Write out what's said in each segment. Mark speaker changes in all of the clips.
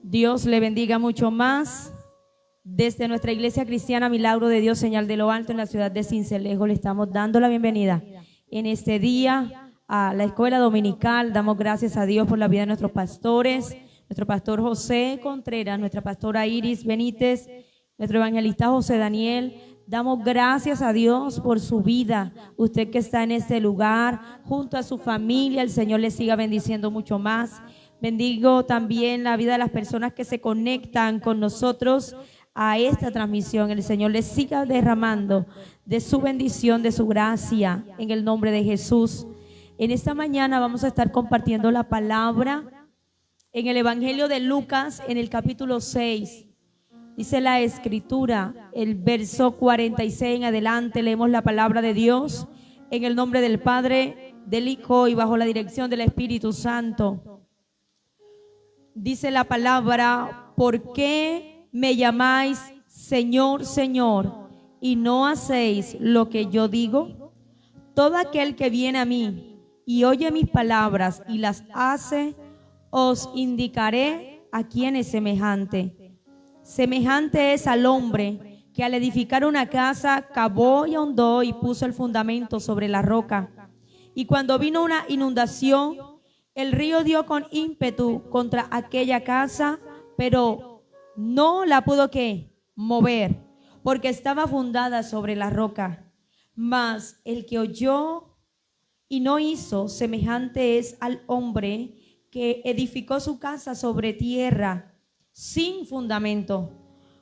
Speaker 1: Dios le bendiga mucho más. Desde nuestra iglesia cristiana Milagro de Dios, Señal de lo Alto, en la ciudad de Sincelejo, le estamos dando la bienvenida en este día a la escuela dominical. Damos gracias a Dios por la vida de nuestros pastores, nuestro pastor José Contreras, nuestra pastora Iris Benítez, nuestro evangelista José Daniel. Damos gracias a Dios por su vida. Usted que está en este lugar, junto a su familia, el Señor le siga bendiciendo mucho más. Bendigo también la vida de las personas que se conectan con nosotros a esta transmisión. El Señor les siga derramando de su bendición, de su gracia, en el nombre de Jesús. En esta mañana vamos a estar compartiendo la palabra en el Evangelio de Lucas, en el capítulo 6. Dice la Escritura, el verso 46 en adelante, leemos la palabra de Dios en el nombre del Padre, del Hijo y bajo la dirección del Espíritu Santo. Dice la palabra: ¿por qué me llamáis Señor, Señor, y no hacéis lo que yo digo? Todo aquel que viene a mí y oye mis palabras y las hace, os indicaré a quién es semejante. Semejante es al hombre que al edificar una casa cavó y ahondó y puso el fundamento sobre la roca. Y cuando vino una inundación, el río dio con ímpetu contra aquella casa, pero no la pudo ¿qué? Mover, porque estaba fundada sobre la roca. Mas el que oyó y no hizo, semejante es al hombre que edificó su casa sobre tierra sin fundamento,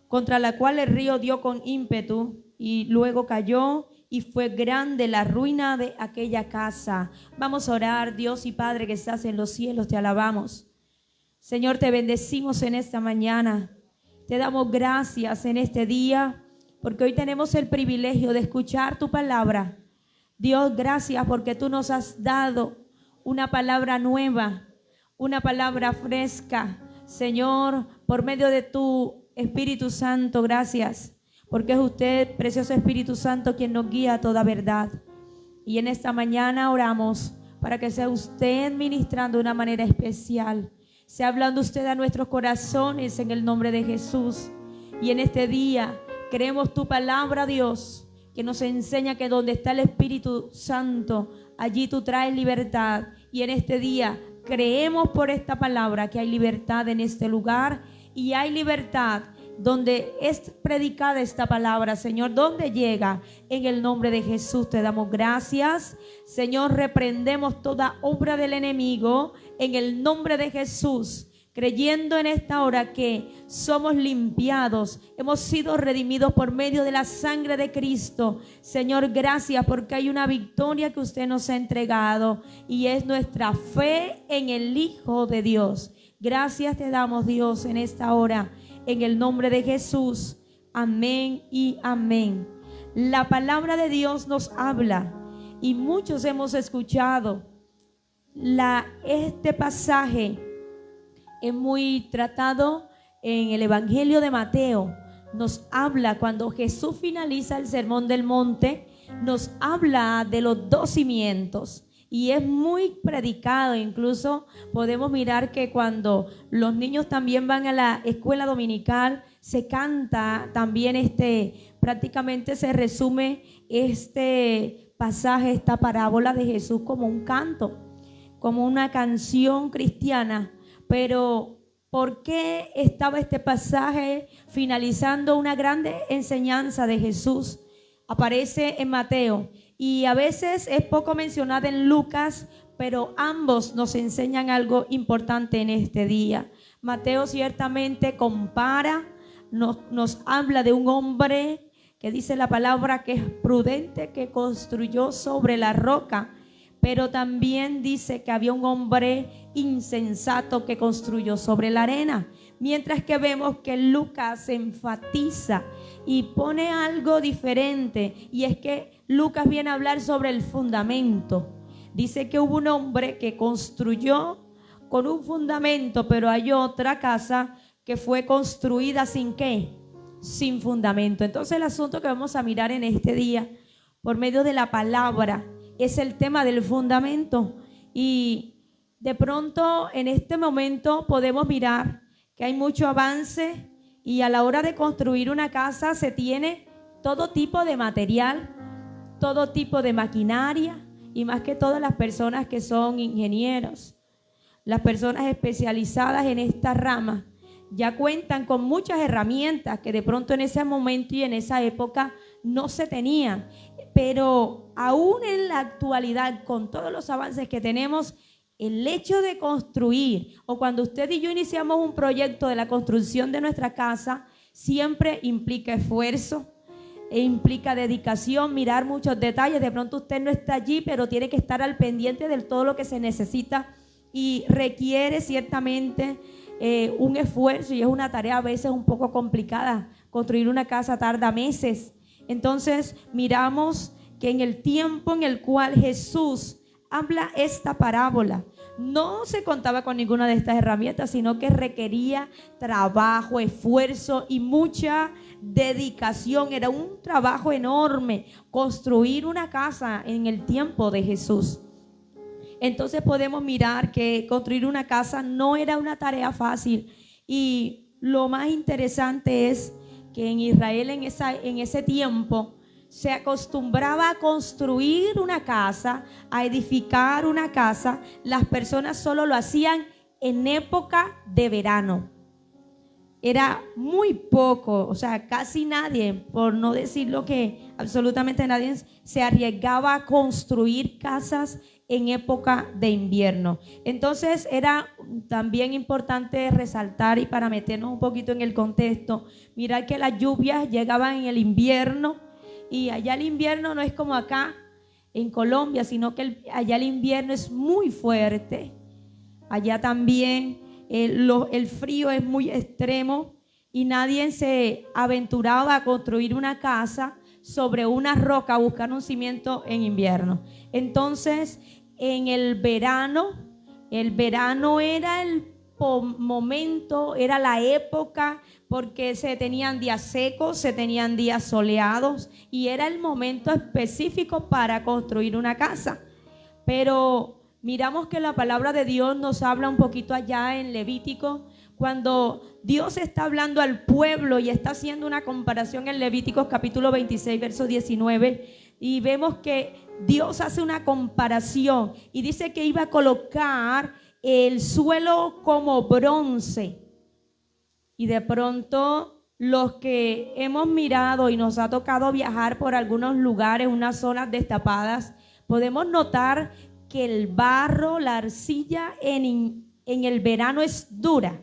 Speaker 1: contra la cual el río dio con ímpetu y luego cayó, y fue grande la ruina de aquella casa. Vamos a orar. Dios y Padre que estás en los cielos, te alabamos. Señor, te bendecimos en esta mañana. Te damos gracias en este día, porque hoy tenemos el privilegio de escuchar tu palabra. Dios, gracias porque tú nos has dado una palabra nueva, una palabra fresca. Señor, por medio de tu Espíritu Santo, gracias, porque es usted, precioso Espíritu Santo, quien nos guía a toda verdad. Y en esta mañana oramos para que sea usted ministrando de una manera especial, sea hablando usted a nuestros corazones en el nombre de Jesús. Y en este día creemos tu palabra, Dios, que nos enseña que donde está el Espíritu Santo, allí tú traes libertad. Y en este día creemos por esta palabra que hay libertad en este lugar, y hay libertad donde es predicada esta palabra, Señor, donde llega. En el nombre de Jesús te damos gracias, Señor. Reprendemos toda obra del enemigo en el nombre de Jesús, creyendo en esta hora que somos limpiados, hemos sido redimidos por medio de la sangre de Cristo. Señor, gracias porque hay una victoria que usted nos ha entregado, y es nuestra fe en el Hijo de Dios. Gracias te damos, Dios, en esta hora, en el nombre de Jesús. Amén y amén. La palabra de Dios nos habla, y muchos hemos escuchado este pasaje. Es muy tratado en el Evangelio de Mateo. Nos habla, cuando Jesús finaliza el Sermón del Monte, nos habla de los dos cimientos, y es muy predicado. Incluso podemos mirar que cuando los niños también van a la escuela dominical, se canta también prácticamente se resume este pasaje, esta parábola de Jesús como un canto, como una canción cristiana. Pero ¿por qué estaba este pasaje finalizando una grande enseñanza de Jesús? Aparece en Mateo y a veces es poco mencionada en Lucas, pero ambos nos enseñan algo importante en este día. Mateo ciertamente compara, nos habla de un hombre que dice la palabra que es prudente, que construyó sobre la roca. Pero también dice que había un hombre insensato que construyó sobre la arena. Mientras que vemos que Lucas enfatiza y pone algo diferente, y es que Lucas viene a hablar sobre el fundamento. Dice que hubo un hombre que construyó con un fundamento, pero hay otra casa que fue construida sin ¿qué? Sin fundamento. Entonces el asunto que vamos a mirar en este día, por medio de la palabra, es el tema del fundamento. Y de pronto en este momento podemos mirar que hay mucho avance y a la hora de construir una casa se tiene todo tipo de material, todo tipo de maquinaria y más que todo las personas que son ingenieros, las personas especializadas en esta rama ya cuentan con muchas herramientas que de pronto en ese momento y en esa época no se tenían, pero aún en la actualidad con todos los avances que tenemos, el hecho de construir o cuando usted y yo iniciamos un proyecto de la construcción de nuestra casa siempre implica esfuerzo, e implica dedicación, mirar muchos detalles. De pronto usted no está allí, pero tiene que estar al pendiente de todo lo que se necesita y requiere ciertamente un esfuerzo y es una tarea a veces un poco complicada. Construir una casa tarda meses. Entonces miramos que en el tiempo en el cual Jesús habla esta parábola, no se contaba con ninguna de estas herramientas, sino que requería trabajo, esfuerzo y mucha dedicación. Era un trabajo enorme construir una casa en el tiempo de Jesús. Entonces podemos mirar que construir una casa no era una tarea fácil y lo más interesante es que en Israel en ese tiempo se acostumbraba a construir una casa, a edificar una casa. Las personas solo lo hacían en época de verano. Era muy poco, o sea, casi nadie, por no decirlo que absolutamente nadie, se arriesgaba a construir casas en época de invierno. Entonces era también importante resaltar y para meternos un poquito en el contexto, mirar que las lluvias llegaban en el invierno y allá el invierno no es como acá en Colombia, sino que allá el invierno es muy fuerte. Allá también el frío es muy extremo y nadie se aventuraba a construir una casa sobre una roca, a buscar un cimiento en invierno. Entonces, en el verano era el momento, era la época, porque se tenían días secos, se tenían días soleados y era el momento específico para construir una casa. Pero miramos que la palabra de Dios nos habla un poquito allá en Levítico, cuando Dios está hablando al pueblo y está haciendo una comparación en Levíticos capítulo 26, verso 19, y vemos que Dios hace una comparación y dice que iba a colocar el suelo como bronce. Y de pronto los que hemos mirado y nos ha tocado viajar por algunos lugares, unas zonas destapadas, podemos notar que el barro, la arcilla en el verano es dura.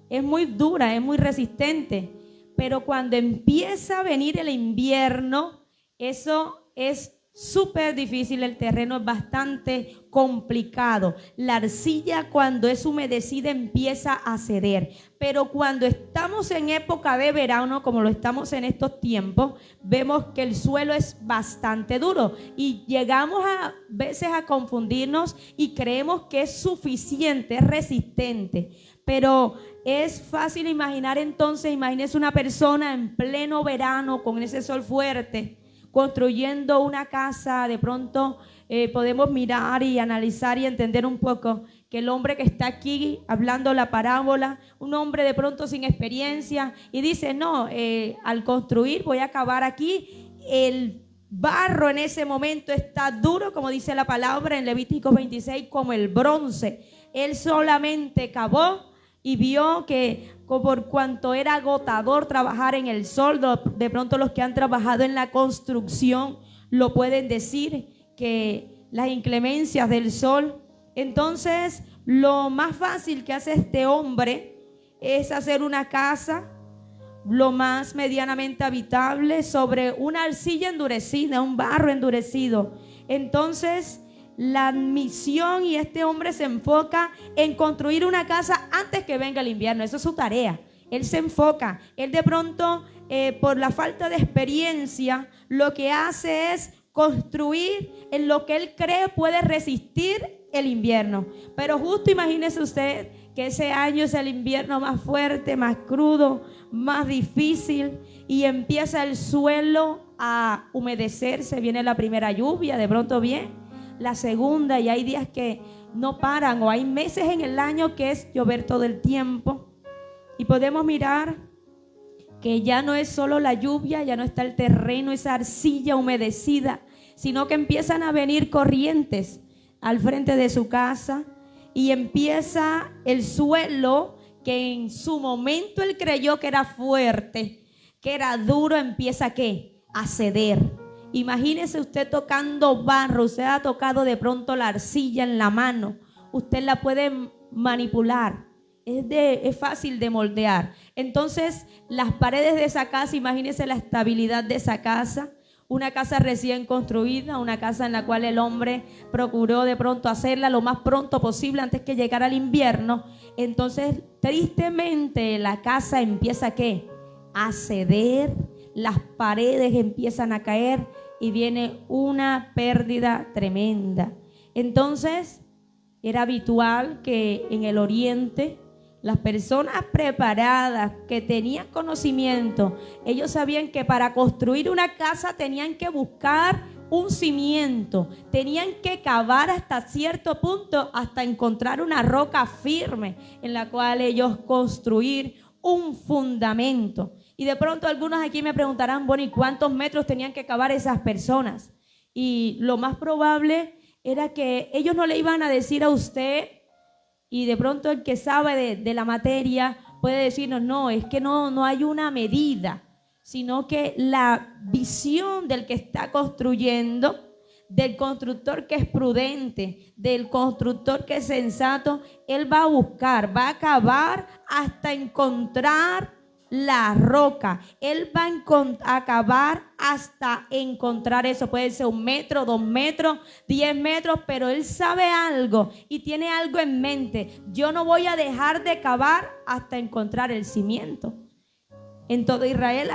Speaker 1: Es muy dura, es muy resistente. Pero cuando empieza a venir el invierno, eso es súper difícil, el terreno es bastante complicado. La arcilla cuando es humedecida empieza a ceder, pero cuando estamos en época de verano, como lo estamos en estos tiempos, vemos que el suelo es bastante duro y llegamos a veces a confundirnos y creemos que es suficiente, es resistente, pero es fácil imaginar entonces, imagínese una persona en pleno verano con ese sol fuerte, construyendo una casa. De pronto podemos mirar y analizar y entender un poco que el hombre que está aquí hablando la parábola, un hombre de pronto sin experiencia y dice, no, al construir voy a cavar aquí, el barro en ese momento está duro, como dice la palabra en Levíticos 26, como el bronce. Él solamente cavó y vio que por cuanto era agotador trabajar en el sol, de pronto los que han trabajado en la construcción lo pueden decir, que las inclemencias del sol. Entonces lo más fácil que hace este hombre es hacer una casa lo más medianamente habitable sobre una arcilla endurecida, un barro endurecido. Entonces la misión y este hombre se enfoca en construir una casa antes que venga el invierno. Esa es su tarea. Él se enfoca. Él de pronto, por la falta de experiencia, lo que hace es construir en lo que él cree puede resistir el invierno. Pero justo imagínese usted que ese año es el invierno más fuerte, más crudo, más difícil y empieza el suelo a humedecerse. Viene la primera lluvia, de pronto bien la segunda, y hay días que no paran, o hay meses en el año que es llover todo el tiempo. Y podemos mirar que ya no es solo la lluvia, ya no está el terreno, esa arcilla humedecida, sino que empiezan a venir corrientes al frente de su casa y empieza el suelo que en su momento él creyó que era fuerte, que era duro, empieza ¿qué? A ceder. Imagínese usted tocando barro, usted ha tocado de pronto la arcilla en la mano, usted la puede manipular. Es fácil de moldear. Entonces, las paredes de esa casa, imagínense la estabilidad de esa casa, una casa recién construida, una casa en la cual el hombre procuró de pronto hacerla lo más pronto posible antes que llegara el invierno. Entonces, tristemente, la casa empieza ¿qué? A ceder, las paredes empiezan a caer y viene una pérdida tremenda. Entonces, era habitual que en el oriente las personas preparadas que tenían conocimiento, ellos sabían que para construir una casa tenían que buscar un cimiento, tenían que cavar hasta cierto punto, hasta encontrar una roca firme en la cual ellos construir un fundamento. Y de pronto algunos aquí me preguntarán, bueno, ¿y cuántos metros tenían que cavar esas personas? Y lo más probable era que ellos no le iban a decir a usted. Y de pronto el que sabe de la materia puede decirnos, no, es que no hay una medida, sino que la visión del que está construyendo, del constructor que es prudente, del constructor que es sensato, él va a buscar, va a cavar hasta encontrar la roca. Él va a cavar hasta encontrar eso. Puede ser 1 metro, 2 metros, 10 metros, pero él sabe algo y tiene algo en mente. Yo no voy a dejar de cavar hasta encontrar el cimiento. En todo Israel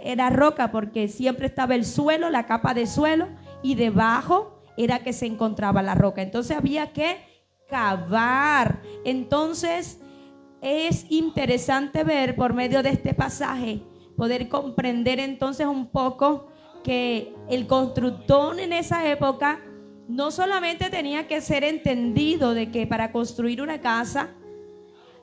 Speaker 1: era roca porque siempre estaba el suelo, la capa de suelo, y debajo era que se encontraba la roca. Entonces había que cavar. Entonces es interesante ver por medio de este pasaje, poder comprender entonces un poco que el constructor en esa época no solamente tenía que ser entendido de que para construir una casa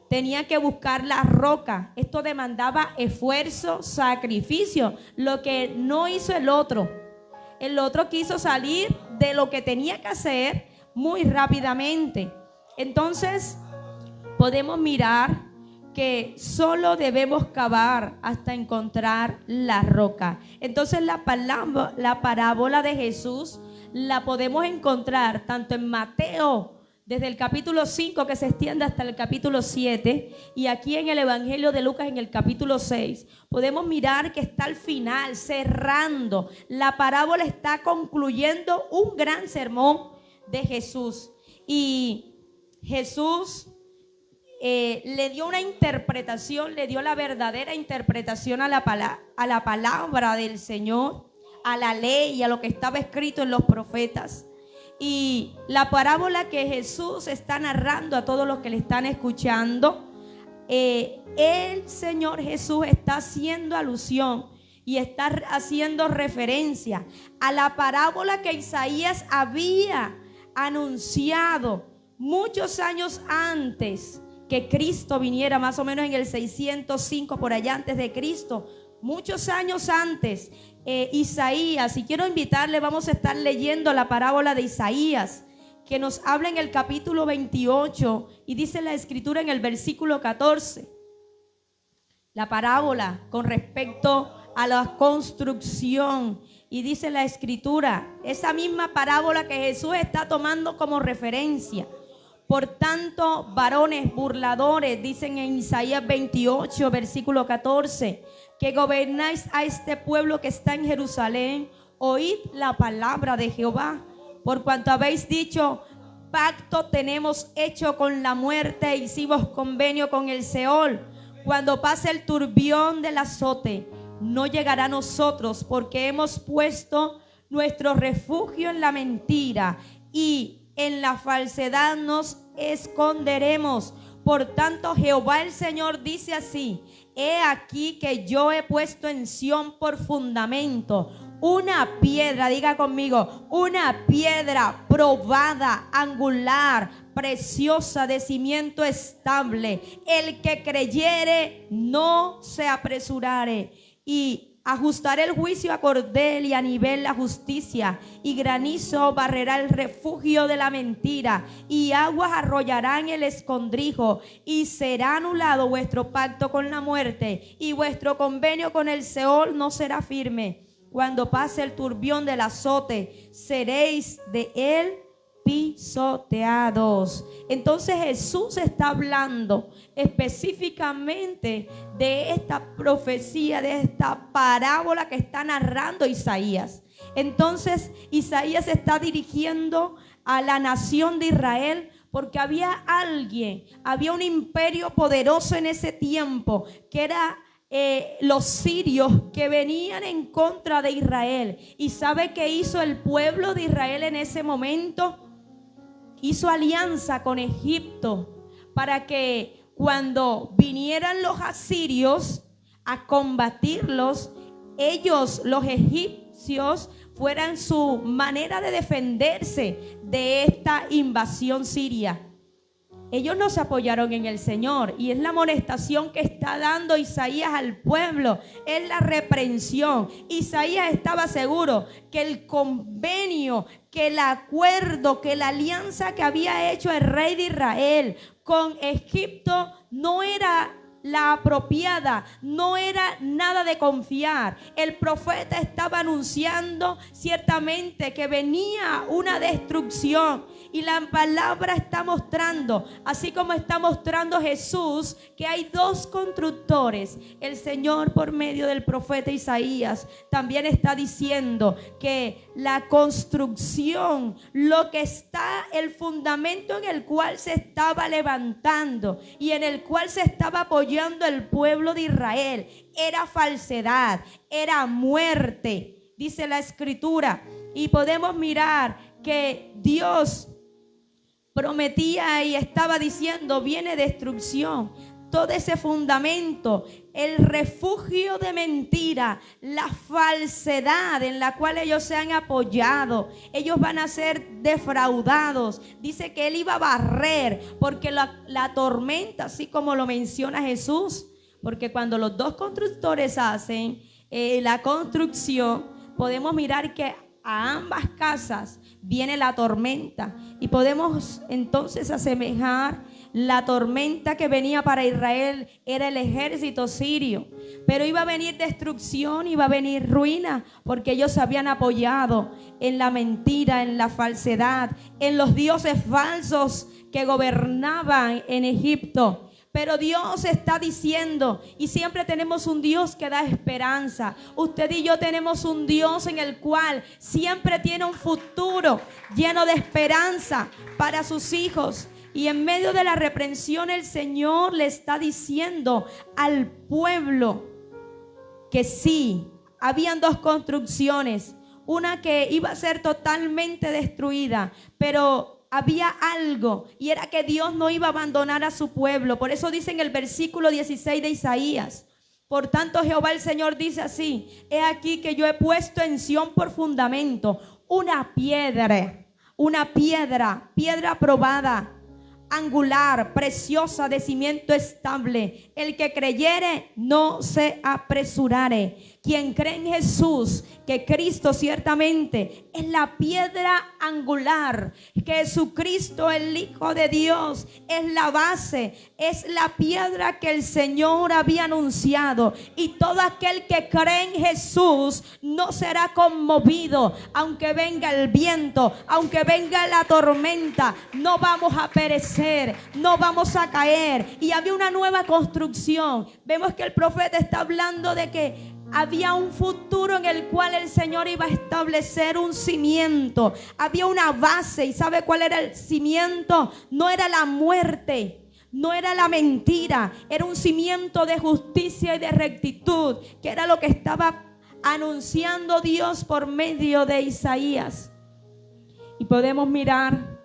Speaker 1: tenía que buscar la roca. Esto demandaba esfuerzo, sacrificio, lo que no hizo el otro. El otro quiso salir de lo que tenía que hacer muy rápidamente. Entonces podemos mirar que solo debemos cavar hasta encontrar la roca. Entonces la parábola de Jesús la podemos encontrar tanto en Mateo, desde el capítulo 5 que se extiende hasta el capítulo 7, y aquí en el Evangelio de Lucas en el capítulo 6. Podemos mirar que está al final, cerrando. La parábola está concluyendo un gran sermón de Jesús. Y Jesús le dio una interpretación, le dio la verdadera interpretación a la palabra del Señor, a la ley y a lo que estaba escrito en los profetas. Y la parábola que Jesús está narrando a todos los que le están escuchando, el Señor Jesús está haciendo alusión y está haciendo referencia a la parábola que Isaías había anunciado muchos años antes que Cristo viniera, más o menos en el 605 por allá antes de Cristo, muchos años antes. Isaías, y quiero invitarle, vamos a estar leyendo la parábola de Isaías, que nos habla en el capítulo 28 y dice la escritura en el versículo 14, la parábola con respecto a la construcción, y dice la escritura, esa misma parábola que Jesús está tomando como referencia. Por tanto, varones burladores, dicen en Isaías 28, versículo 14, que gobernáis a este pueblo que está en Jerusalén, oíd la palabra de Jehová, por cuanto habéis dicho, pacto tenemos hecho con la muerte, hicimos convenio con el Seol. Cuando pase el turbión del azote, no llegará a nosotros, porque hemos puesto nuestro refugio en la mentira y en la falsedad nos esconderemos. Por tanto, Jehová el Señor dice así: he aquí que yo he puesto en Sión por fundamento una piedra, diga conmigo, una piedra probada, angular, preciosa de cimiento estable. El que creyere no se apresurare. Y ajustaré el juicio a cordel y a nivel la justicia, y granizo barrerá el refugio de la mentira, y aguas arrollarán el escondrijo, y será anulado vuestro pacto con la muerte, y vuestro convenio con el Seol no será firme. Cuando pase el turbión del azote, seréis de él pisoteados. Entonces Jesús está hablando específicamente de esta profecía, de esta parábola que está narrando Isaías. Entonces Isaías está dirigiendo a la nación de Israel, porque había un imperio poderoso en ese tiempo, que era los sirios, que venían en contra de Israel. ¿Y sabe qué hizo el pueblo de Israel en ese momento? Hizo alianza con Egipto para que cuando vinieran los asirios a combatirlos, ellos, los egipcios, fueran su manera de defenderse de esta invasión siria. Ellos no se apoyaron en el Señor, y es la amonestación que está dando Isaías al pueblo, es la reprensión. Isaías estaba seguro que el convenio, que el acuerdo, que la alianza que había hecho el rey de Israel con Egipto no era la apropiada, no era nada de confiar. El profeta estaba anunciando ciertamente que venía una destrucción, y la palabra está mostrando, así como está mostrando Jesús, que hay dos constructores. El Señor, por medio del profeta Isaías, también está diciendo que la construcción, lo que está, el fundamento en el cual se estaba levantando y en el cual se estaba apoyando el pueblo de Israel, era falsedad, era muerte, dice la Escritura. Y podemos mirar que Dios prometía y estaba diciendo: viene destrucción. Todo ese fundamento, el refugio de mentira, la falsedad en la cual ellos se han apoyado, ellos van a ser defraudados. Dice que Él iba a barrer, porque la tormenta, así como lo menciona Jesús, porque cuando los dos constructores hacen la construcción, podemos mirar que a ambas casas viene la tormenta, y podemos entonces asemejar la tormenta que venía para Israel. Era el ejército sirio, pero iba a venir destrucción, iba a venir ruina, porque ellos se habían apoyado en la mentira, en la falsedad, en los dioses falsos que gobernaban en Egipto. Pero Dios está diciendo, y siempre tenemos un Dios que da esperanza. Usted y yo tenemos un Dios en el cual siempre tiene un futuro lleno de esperanza para sus hijos. Y en medio de la reprensión, el Señor le está diciendo al pueblo que sí, habían dos construcciones, una que iba a ser totalmente destruida, pero había algo, y era que Dios no iba a abandonar a su pueblo. Por eso dice en el versículo 16 de Isaías: por tanto Jehová el Señor dice así: he aquí que yo he puesto en Sión por fundamento una piedra probada, angular, preciosa, de cimiento estable. El que creyere no se apresurare. Quien cree en Jesús, que Cristo ciertamente es la piedra angular, que Jesucristo, el Hijo de Dios, es la base, es la piedra que el Señor había anunciado. Y todo aquel que cree en Jesús no será conmovido, aunque venga el viento, aunque venga la tormenta. No vamos a perecer, no vamos a caer. Y había una nueva construcción. Vemos que el profeta está hablando de que había un futuro en el cual el Señor iba a establecer un cimiento. Había una base. ¿Y sabe cuál era el cimiento? No era la muerte, no era la mentira. Era un cimiento de justicia y de rectitud, que era lo que estaba anunciando Dios por medio de Isaías. Y podemos mirar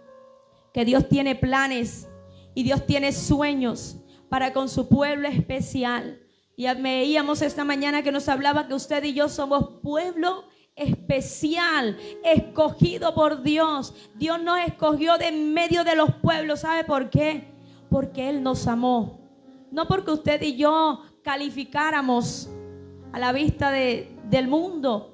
Speaker 1: que Dios tiene planes y Dios tiene sueños para con su pueblo especial. Y veíamos esta mañana que nos hablaba que usted y yo somos pueblo especial, escogido por Dios. Dios nos escogió de en medio de los pueblos. ¿Sabe por qué? Porque Él nos amó. No porque usted y yo calificáramos a la vista del mundo,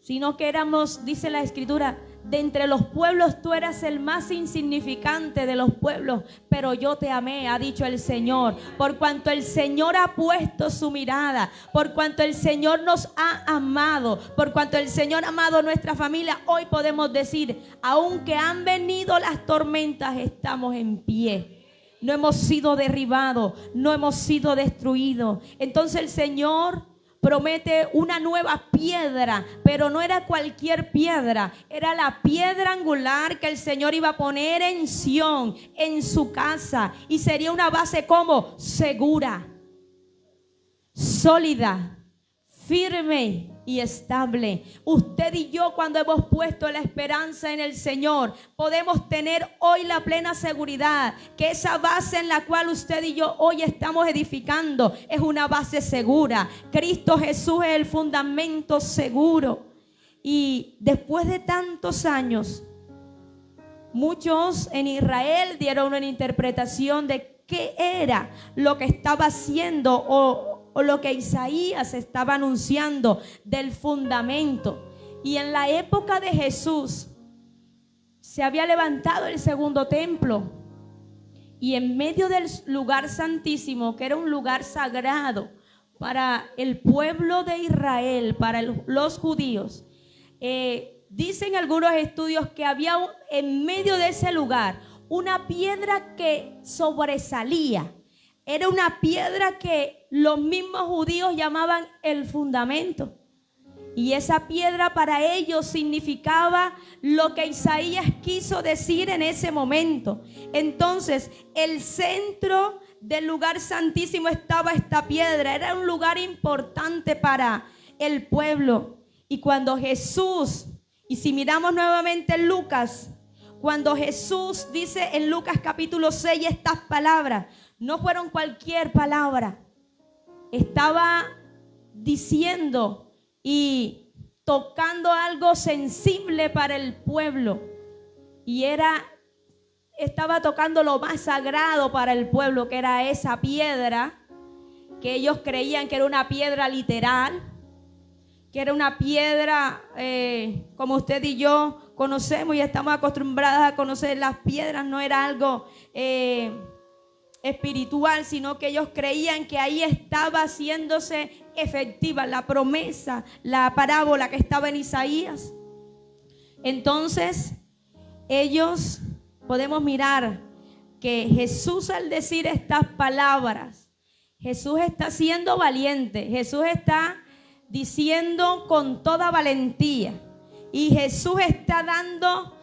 Speaker 1: sino que éramos, dice la Escritura, de entre los pueblos tú eras el más insignificante de los pueblos, pero yo te amé, ha dicho el Señor. Por cuanto el Señor ha puesto su mirada, por cuanto el Señor nos ha amado, por cuanto el Señor ha amado a nuestra familia, hoy podemos decir, aunque han venido las tormentas, estamos en pie. No hemos sido derribados, no hemos sido destruidos. Entonces el Señor promete una nueva piedra, pero no era cualquier piedra, era la piedra angular que el Señor iba a poner en Sión, en su casa, y sería una base como segura, sólida, firme y estable. Usted y yo, cuando hemos puesto la esperanza en el Señor, podemos tener hoy la plena seguridad que esa base en la cual usted y yo hoy estamos edificando es una base segura. Cristo Jesús es el fundamento seguro. Y después de tantos años, muchos en Israel dieron una interpretación de qué era lo que estaba haciendo o lo que Isaías estaba anunciando del fundamento. Y en la época de Jesús se había levantado el segundo templo, y en medio del lugar santísimo, que era un lugar sagrado para el pueblo de Israel, para los judíos, dicen algunos estudios que había en medio de ese lugar una piedra que sobresalía. Era una piedra que los mismos judíos llamaban el fundamento. Y esa piedra para ellos significaba lo que Isaías quiso decir en ese momento. Entonces, el centro del lugar santísimo estaba esta piedra. Era un lugar importante para el pueblo. Y cuando Jesús, y si miramos nuevamente en Lucas, cuando Jesús dice en Lucas capítulo 6 estas palabras, no fueron cualquier palabra. Estaba diciendo y tocando algo sensible para el pueblo. Y estaba tocando lo más sagrado para el pueblo, que era esa piedra, que ellos creían que era una piedra literal, que era una piedra como usted y yo conocemos y estamos acostumbradas a conocer. Las piedras no era algo espiritual, sino que ellos creían que ahí estaba haciéndose efectiva la promesa, la parábola que estaba en Isaías. Entonces ellos, podemos mirar que Jesús, al decir estas palabras, Jesús está siendo valiente, Jesús está diciendo con toda valentía, y Jesús está dando,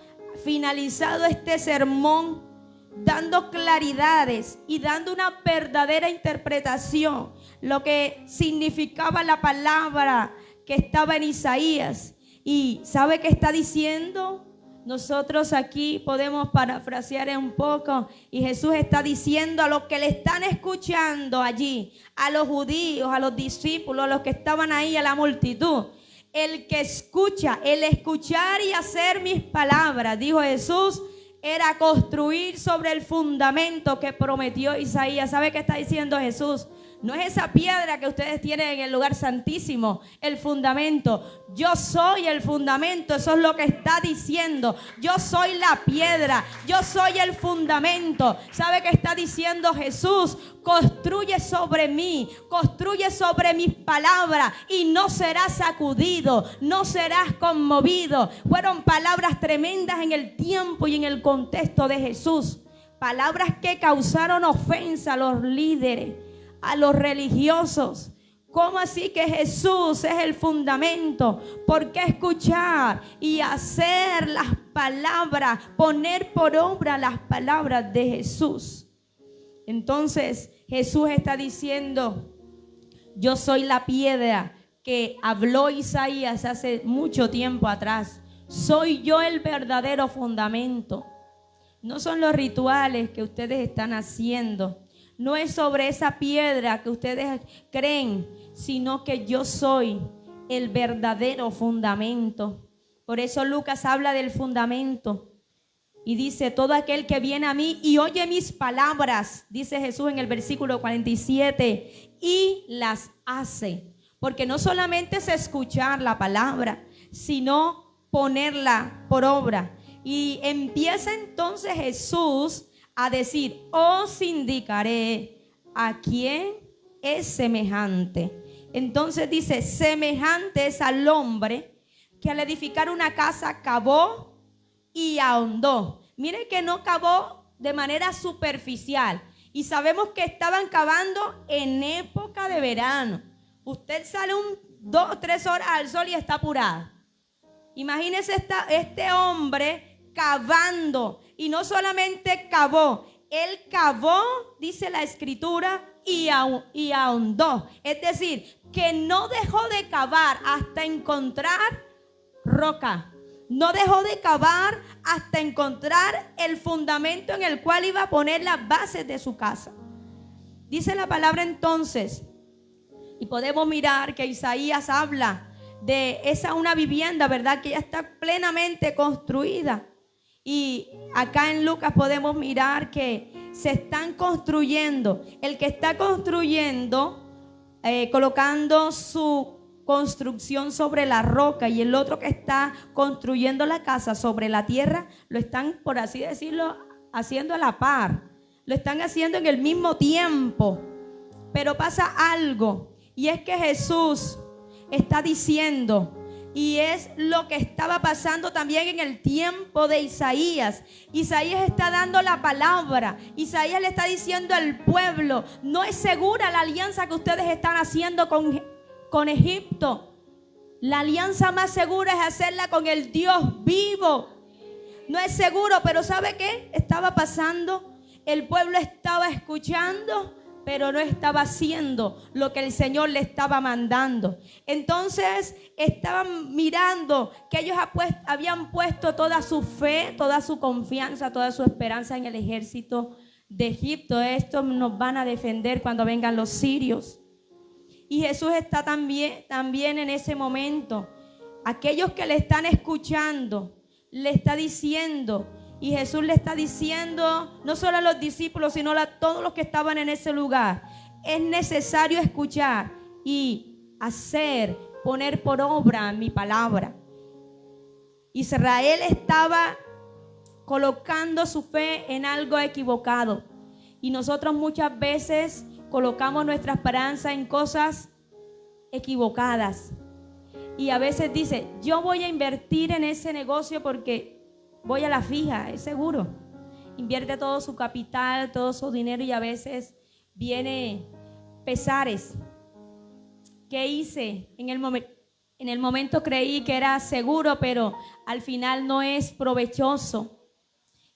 Speaker 1: finalizado este sermón, dando claridades y dando una verdadera interpretación, lo que significaba la palabra que estaba en Isaías. Y ¿sabe qué está diciendo? Nosotros aquí podemos parafrasear un poco, y Jesús está diciendo a los que le están escuchando allí, a los judíos, a los discípulos, a los que estaban ahí, a la multitud: el que escucha, el escuchar y hacer mis palabras, dijo Jesús, era construir sobre el fundamento que prometió Isaías. ¿Sabe qué está diciendo Jesús? No es esa piedra que ustedes tienen en el lugar santísimo, el fundamento. Yo soy el fundamento, eso es lo que está diciendo. Yo soy la piedra, yo soy el fundamento. ¿Sabe qué está diciendo Jesús? Construye sobre mí, construye sobre mis palabras y no serás sacudido, no serás conmovido. Fueron palabras tremendas en el tiempo y en el contexto de Jesús. Palabras que causaron ofensa a los líderes, a los religiosos. ¿Cómo así que Jesús es el fundamento? ¿Por qué escuchar y hacer las palabras, poner por obra las palabras de Jesús? Entonces Jesús está diciendo: yo soy la piedra que habló Isaías hace mucho tiempo atrás. Soy yo el verdadero fundamento. No son los rituales que ustedes están haciendo. No es sobre esa piedra que ustedes creen, sino que yo soy el verdadero fundamento. Por eso Lucas habla del fundamento y dice: todo aquel que viene a mí y oye mis palabras, dice Jesús en el versículo 47, y las hace. Porque no solamente es escuchar la palabra, sino ponerla por obra. Y empieza entonces Jesús a decir: os indicaré a quién es semejante. Entonces dice: semejante es al hombre que al edificar una casa cavó y ahondó. Mire que no cavó de manera superficial. Y sabemos que estaban cavando en época de verano. Usted sale 2 o 3 horas al sol y está apurado. Imagínese este hombre cavando. Y no solamente cavó, él cavó, dice la escritura, y ahondó. Es decir, que no dejó de cavar hasta encontrar roca. No dejó de cavar hasta encontrar el fundamento en el cual iba a poner las bases de su casa. Dice la palabra entonces, y podemos mirar que Isaías habla de una vivienda, ¿verdad? Que ya está plenamente construida. Y acá en Lucas podemos mirar que se están construyendo. El que está construyendo, colocando su construcción sobre la roca, y el otro que está construyendo la casa sobre la tierra, lo están, por así decirlo, haciendo a la par. Lo están haciendo en el mismo tiempo. Pero pasa algo, y es que Jesús está diciendo, y es lo que estaba pasando también en el tiempo de Isaías. Isaías está dando la palabra. Isaías le está diciendo al pueblo: no es segura la alianza que ustedes están haciendo con Egipto. La alianza más segura es hacerla con el Dios vivo. No es seguro, pero ¿sabe qué estaba pasando? El pueblo estaba escuchando, pero no estaba haciendo lo que el Señor le estaba mandando. Entonces estaban mirando que ellos habían puesto toda su fe, toda su confianza, toda su esperanza en el ejército de Egipto. Estos nos van a defender cuando vengan los sirios. Y Jesús está también en ese momento. Aquellos que le están escuchando, le está diciendo. Y Jesús le está diciendo, no solo a los discípulos, sino a todos los que estaban en ese lugar: es necesario escuchar y hacer, poner por obra mi palabra. Israel estaba colocando su fe en algo equivocado. Y nosotros muchas veces colocamos nuestra esperanza en cosas equivocadas. Y a veces dice: yo voy a invertir en ese negocio porque voy a la fija, es seguro. Invierte todo su capital, todo su dinero, y a veces viene pesares. ¿Qué hice? En el momento creí que era seguro, pero al final no es provechoso.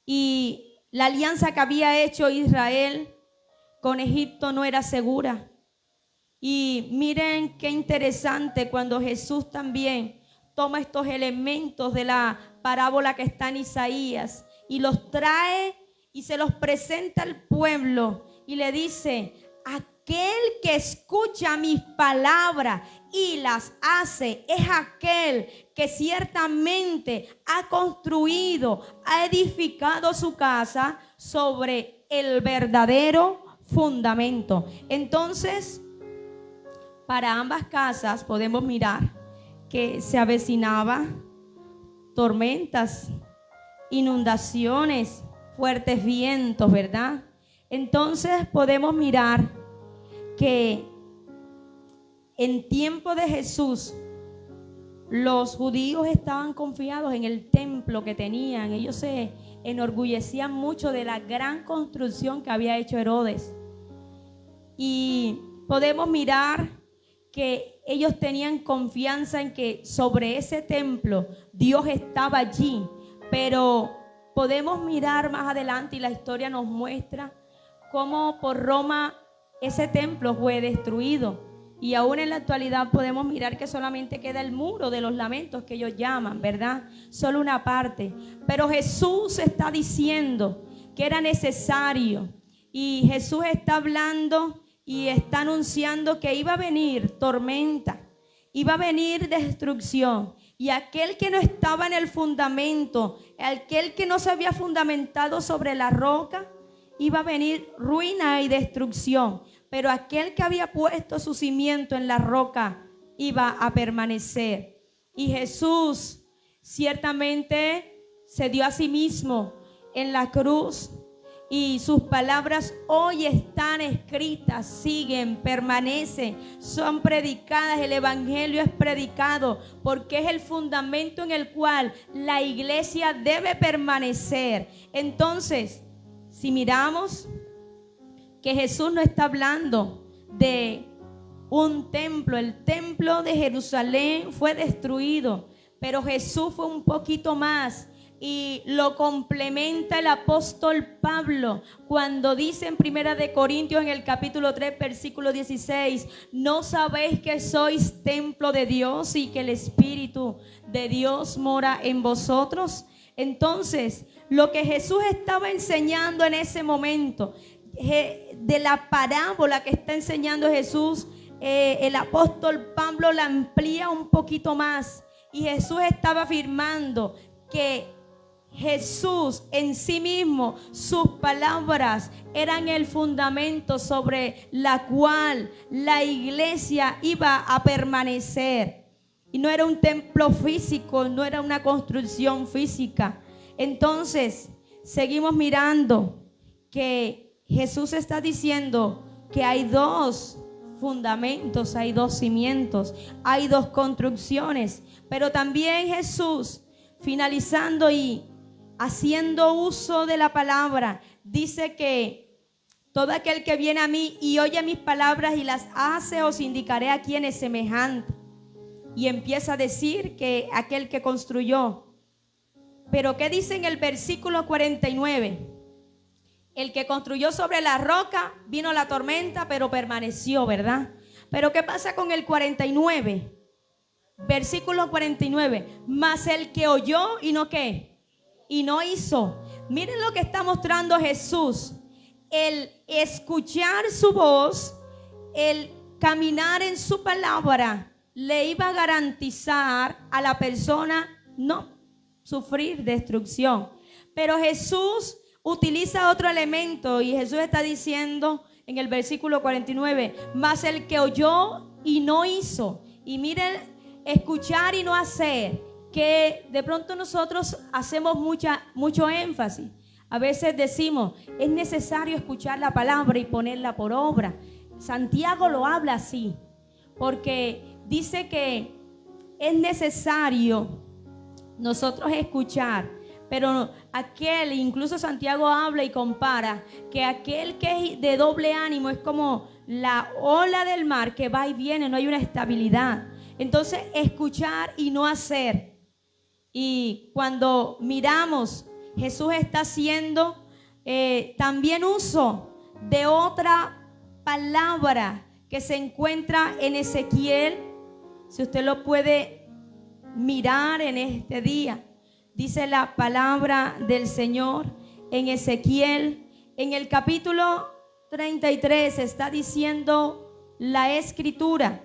Speaker 1: Y la alianza que había hecho Israel con Egipto no era segura. Y miren qué interesante cuando Jesús también toma estos elementos de la parábola que está en Isaías y los trae y se los presenta al pueblo y le dice: aquel que escucha mis palabras y las hace es aquel que ciertamente ha construido, ha edificado su casa sobre el verdadero fundamento. Entonces, para ambas casas podemos mirar que se avecinaba tormentas, inundaciones, fuertes vientos, ¿verdad? Entonces podemos mirar que en tiempo de Jesús los judíos estaban confiados en el templo que tenían. Ellos se enorgullecían mucho de la gran construcción que había hecho Herodes. Y podemos mirar que ellos tenían confianza en que sobre ese templo Dios estaba allí. Pero podemos mirar más adelante y la historia nos muestra cómo por Roma ese templo fue destruido. Y aún en la actualidad podemos mirar que solamente queda el muro de los lamentos que ellos llaman, ¿verdad? Solo una parte. Pero Jesús está diciendo que era necesario. Y Jesús está hablando y está anunciando que iba a venir tormenta iba a venir destrucción. Y aquel que no estaba en el fundamento, aquel que no se había fundamentado sobre la roca, iba a venir ruina y destrucción. Pero aquel que había puesto su cimiento en la roca iba a permanecer. Y Jesús ciertamente se dio a sí mismo en la cruz. Y sus palabras hoy están escritas, siguen, permanecen, son predicadas. El evangelio es predicado porque es el fundamento en el cual la iglesia debe permanecer. Entonces, si miramos que Jesús no está hablando de un templo, el templo de Jerusalén fue destruido, pero Jesús fue un poquito más. Y lo complementa el apóstol Pablo cuando dice en 1 Corintios en el capítulo 3 versículo 16: ¿no sabéis que sois templo de Dios y que el Espíritu de Dios mora en vosotros? Entonces, lo que Jesús estaba enseñando en ese momento, de la parábola que está enseñando Jesús, el apóstol Pablo la amplía un poquito más. Y Jesús estaba afirmando que Jesús en sí mismo, sus palabras eran el fundamento sobre la cual la iglesia iba a permanecer. Y no era un templo físico, no era una construcción física. Entonces, seguimos mirando que Jesús está diciendo que hay dos fundamentos, hay dos cimientos, hay dos construcciones. Pero también Jesús, finalizando y haciendo uso de la palabra, dice que todo aquel que viene a mí y oye mis palabras y las hace, os indicaré a quién es semejante. Y empieza a decir que aquel que construyó. Pero ¿qué dice en el versículo 49? El que construyó sobre la roca, vino la tormenta, pero permaneció, ¿verdad? Pero ¿qué pasa con el 49? Versículo 49. Mas el que oyó y no ¿qué? Y no hizo. Miren lo que está mostrando Jesús. El escuchar su voz, el caminar en su palabra, le iba a garantizar a la persona no sufrir destrucción. Pero Jesús utiliza otro elemento y Jesús está diciendo en el versículo 49, mas el que oyó y no hizo. Y miren, escuchar y no hacer, que de pronto nosotros hacemos mucho énfasis. A veces decimos, es necesario escuchar la palabra y ponerla por obra. Santiago lo habla así, porque dice que es necesario nosotros escuchar, pero aquel, incluso Santiago habla y compara, que aquel que es de doble ánimo es como la ola del mar que va y viene, no hay una estabilidad. Entonces, escuchar y no hacer. Y cuando miramos, Jesús está haciendo también uso de otra palabra que se encuentra en Ezequiel. Si usted lo puede mirar en este día, dice la palabra del Señor en Ezequiel, en el capítulo 33, está diciendo la escritura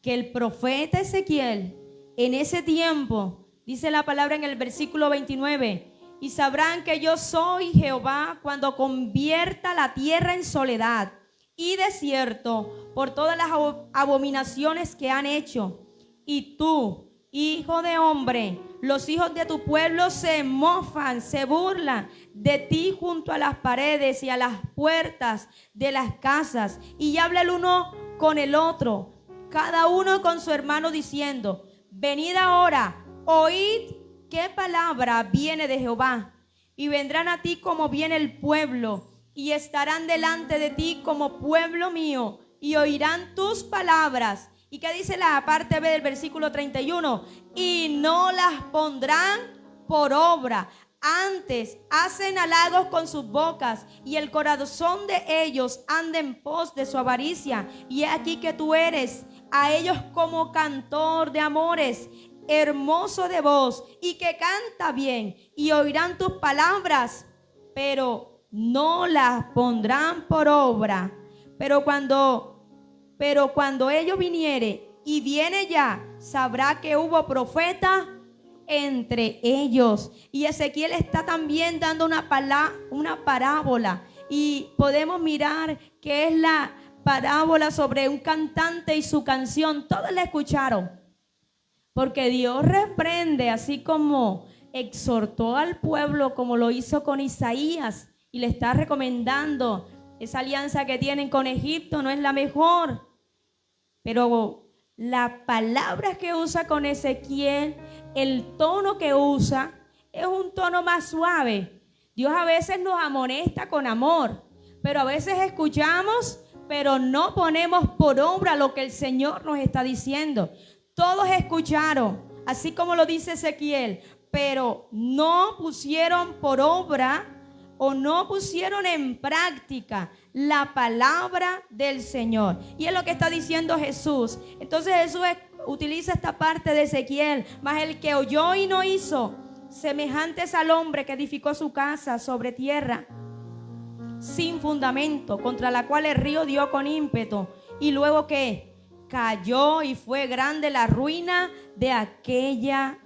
Speaker 1: que el profeta Ezequiel en ese tiempo, dice la palabra en el versículo 29, y sabrán que yo soy Jehová cuando convierta la tierra en soledad y desierto por todas las abominaciones que han hecho. Y tú, hijo de hombre, los hijos de tu pueblo se mofan, se burlan de ti junto a las paredes y a las puertas de las casas, y habla el uno con el otro, cada uno con su hermano, diciendo: venid ahora, oíd qué palabra viene de Jehová. Y vendrán a ti como viene el pueblo, y estarán delante de ti como pueblo mío, y oirán tus palabras. ¿Y qué dice la parte B del versículo 31? Y no las pondrán por obra. Antes hacen halagos con sus bocas, y el corazón de ellos anda en pos de su avaricia. Y he aquí que tú eres a ellos como cantor de amores, hermoso de voz, y que canta bien, y oirán tus palabras, pero no las pondrán por obra. Pero cuando ellos viniere y viene ya, sabrá que hubo profeta entre ellos. Y Ezequiel está también dando una parábola, y podemos mirar que es la parábola sobre un cantante y su canción. Todos la escucharon, porque Dios reprende, así como exhortó al pueblo, como lo hizo con Isaías, y le está recomendando. Esa alianza que tienen con Egipto no es la mejor, pero la palabra que usa con Ezequiel, el tono que usa, es un tono más suave. Dios a veces nos amonesta con amor, pero a veces escuchamos, pero no ponemos por obra lo que el Señor nos está diciendo. Todos escucharon, así como lo dice Ezequiel, pero no pusieron por obra o no pusieron en práctica la palabra del Señor. Y es lo que está diciendo Jesús. Entonces Jesús utiliza esta parte de Ezequiel: mas el que oyó y no hizo, semejante es al hombre que edificó su casa sobre tierra sin fundamento, contra la cual el río dio con ímpetu, y luego que cayó, y fue grande la ruina de aquella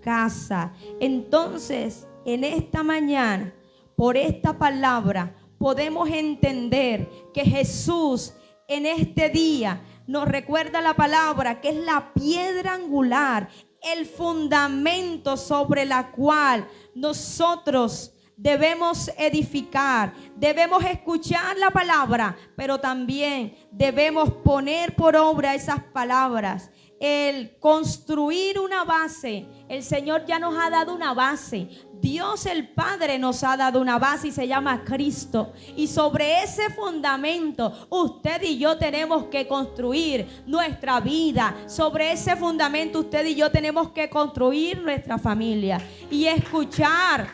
Speaker 1: casa. Entonces, en esta mañana, por esta palabra, podemos entender que Jesús en este día nos recuerda la palabra, que es la piedra angular, el fundamento sobre la cual nosotros debemos edificar. Debemos escuchar la palabra, pero también debemos poner por obra esas palabras. El construir una base. El Señor ya nos ha dado una base. Dios el Padre nos ha dado una base y se llama Cristo. Y sobre ese fundamento usted y yo tenemos que construir nuestra vida. Sobre ese fundamento usted y yo tenemos que construir nuestra familia. Y escuchar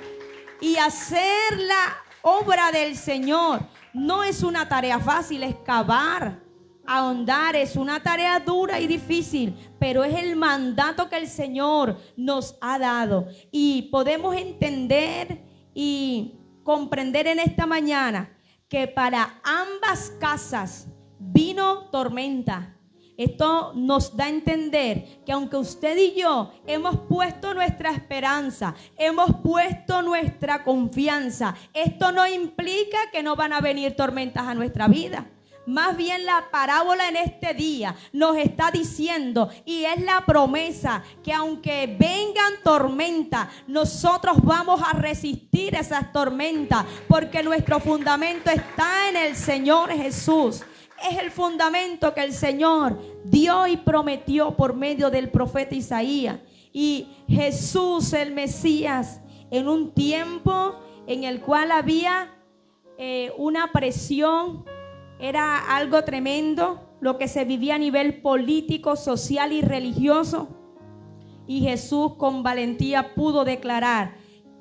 Speaker 1: y hacer la obra del Señor. No es una tarea fácil. Excavar, ahondar, es una tarea dura y difícil, pero es el mandato que el Señor nos ha dado. Y podemos entender y comprender en esta mañana que para ambas casas vino tormenta. Esto nos da a entender que aunque usted y yo hemos puesto nuestra esperanza, hemos puesto nuestra confianza, esto no implica que no van a venir tormentas a nuestra vida. Más bien la parábola en este día nos está diciendo, y es la promesa, que aunque vengan tormentas, nosotros vamos a resistir esas tormentas, porque nuestro fundamento está en el Señor Jesús. Es el fundamento que el Señor dio y prometió por medio del profeta Isaías. Y Jesús, el Mesías, en un tiempo en el cual había una presión, era algo tremendo lo que se vivía a nivel político, social y religioso. Y Jesús con valentía pudo declarar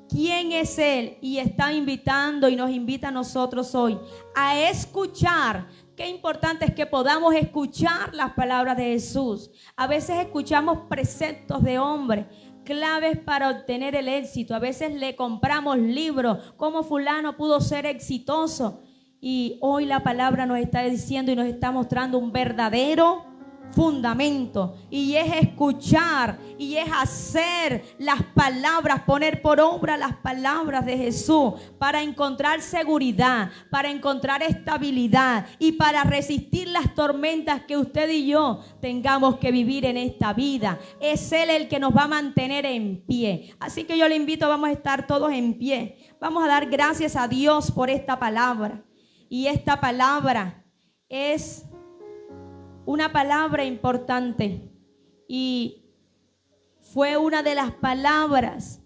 Speaker 1: quién es Él, y está invitando y nos invita a nosotros hoy a escuchar. Qué importante es que podamos escuchar las palabras de Jesús. A veces escuchamos preceptos de hombres, claves para obtener el éxito. A veces le compramos libros, cómo fulano pudo ser exitoso. Y hoy la palabra nos está diciendo y nos está mostrando un verdadero fundamento, y es escuchar y es hacer las palabras, poner por obra las palabras de Jesús para encontrar seguridad, para encontrar estabilidad y para resistir las tormentas que usted y yo tengamos que vivir en esta vida. Es Él el que nos va a mantener en pie. Así que yo le invito, vamos a estar todos en pie, vamos a dar gracias a Dios por esta palabra. Y esta palabra es una palabra importante, y fue una de las palabras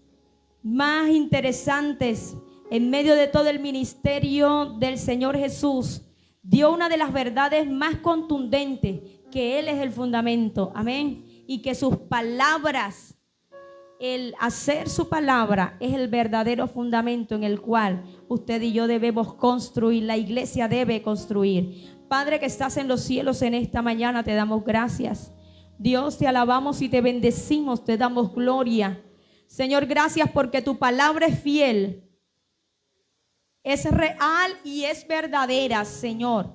Speaker 1: más interesantes en medio de todo el ministerio del Señor Jesús. Dio una de las verdades más contundentes, que Él es el fundamento, amén, y que sus palabras, el hacer su palabra, es el verdadero fundamento en el cual usted y yo debemos construir, la iglesia debe construir. Padre que estás en los cielos, en esta mañana te damos gracias. Dios, te alabamos y te bendecimos, te damos gloria. Señor, gracias porque tu palabra es fiel, es real y es verdadera, Señor.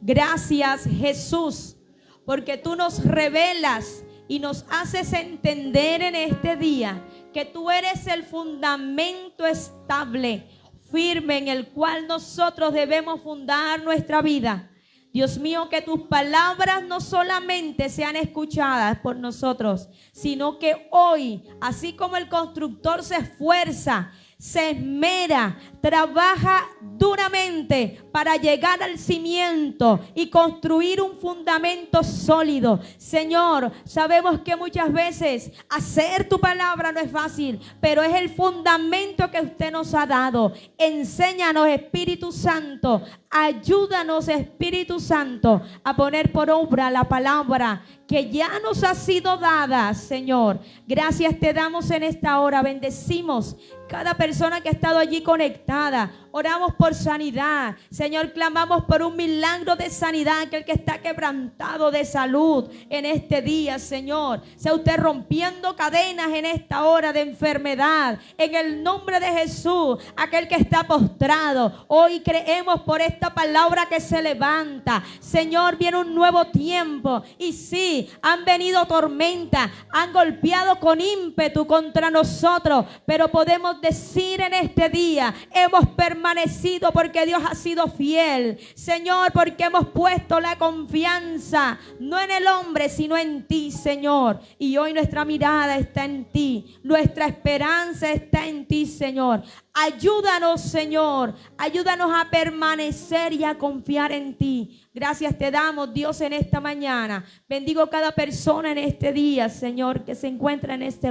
Speaker 1: Gracias, Jesús, porque tú nos revelas y nos haces entender en este día que tú eres el fundamento estable, firme, en el cual nosotros debemos fundar nuestra vida. Dios mío, que tus palabras no solamente sean escuchadas por nosotros, sino que hoy, así como el constructor se esfuerza, se esmera, trabaja duramente para llegar al cimiento y construir un fundamento sólido. Señor, sabemos que muchas veces hacer tu palabra no es fácil, pero es el fundamento que usted nos ha dado. Enséñanos, Espíritu Santo, ayúdanos, Espíritu Santo, a poner por obra la palabra que ya nos ha sido dada, Señor. Gracias te damos en esta hora. Bendecimos cada persona que ha estado allí conectada. Oramos por sanidad. Señor, clamamos por un milagro de sanidad. Aquel que está quebrantado de salud en este día, Señor. Sea usted rompiendo cadenas en esta hora de enfermedad. En el nombre de Jesús, aquel que está postrado. Hoy creemos por esta palabra que se levanta. Señor, viene un nuevo tiempo. Y sí, han venido tormentas. Han golpeado con ímpetu contra nosotros. Pero podemos decir en este día, hemos permanecido porque Dios ha sido fiel. Señor, porque hemos puesto la confianza no en el hombre, sino en ti, Señor. Y hoy nuestra mirada está en ti. Nuestra esperanza está en ti, Señor. Ayúdanos, Señor. Ayúdanos a permanecer y a confiar en ti. Gracias te damos, Dios, en esta mañana. Bendigo cada persona en este día, Señor, que se encuentra en este lugar.